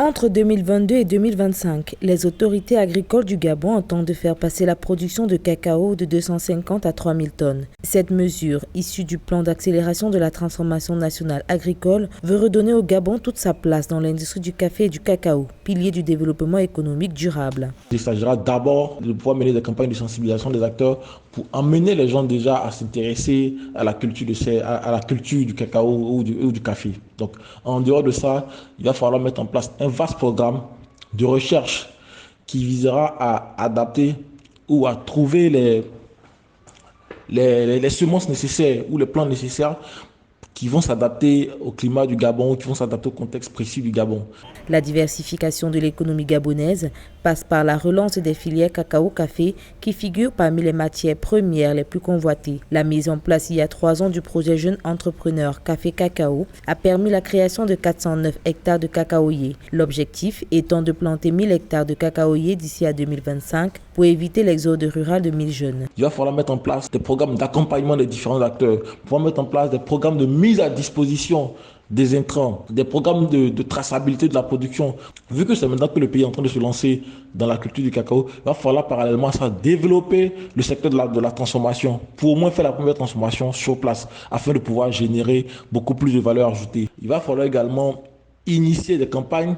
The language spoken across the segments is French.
Entre 2022 et 2025, les autorités agricoles du Gabon entendent de faire passer la production de cacao de 250 à 3000 tonnes. Cette mesure, issue du plan d'accélération de la transformation nationale agricole, veut redonner au Gabon toute sa place dans l'industrie du café et du cacao, pilier du développement économique durable. Il s'agira d'abord de pouvoir mener des campagnes de sensibilisation des acteurs pour amener les gens déjà à s'intéresser à la culture du cacao ou du café. Donc, en dehors de ça, il va falloir mettre en place un vaste programme de recherche qui visera à adapter ou à trouver les semences nécessaires ou les plants nécessaires qui vont s'adapter au climat du Gabon, qui vont s'adapter au contexte précis du Gabon. La diversification de l'économie gabonaise passe par la relance des filières cacao-café qui figurent parmi les matières premières les plus convoitées. La mise en place il y a 3 ans du projet Jeune Entrepreneur Café-Cacao a permis la création de 409 hectares de cacaoyers. L'objectif étant de planter 1000 hectares de cacaoyers d'ici à 2025 pour éviter l'exode rural de 1000 jeunes. Il va falloir mettre en place des programmes d'accompagnement des différents acteurs, pouvoir mettre en place des programmes de mise à disposition des intrants, des programmes de traçabilité de la production. Vu que c'est maintenant que le pays est en train de se lancer dans la culture du cacao, il va falloir parallèlement à ça développer le secteur de la transformation pour au moins faire la première transformation sur place afin de pouvoir générer beaucoup plus de valeur ajoutée. Il va falloir également initier des campagnes,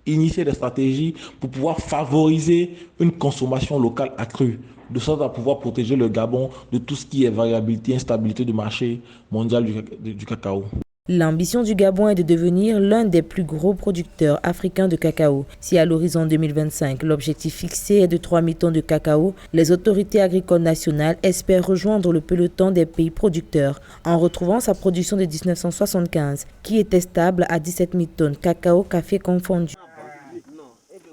initier des stratégies pour pouvoir favoriser une consommation locale accrue, de sorte à pouvoir protéger le Gabon de tout ce qui est variabilité, instabilité du marché mondial du cacao. L'ambition du Gabon est de devenir l'un des plus gros producteurs africains de cacao. Si à l'horizon 2025, l'objectif fixé est de 3000 tonnes de cacao, les autorités agricoles nationales espèrent rejoindre le peloton des pays producteurs en retrouvant sa production de 1975, qui était stable à 17 000 tonnes cacao, café confondu.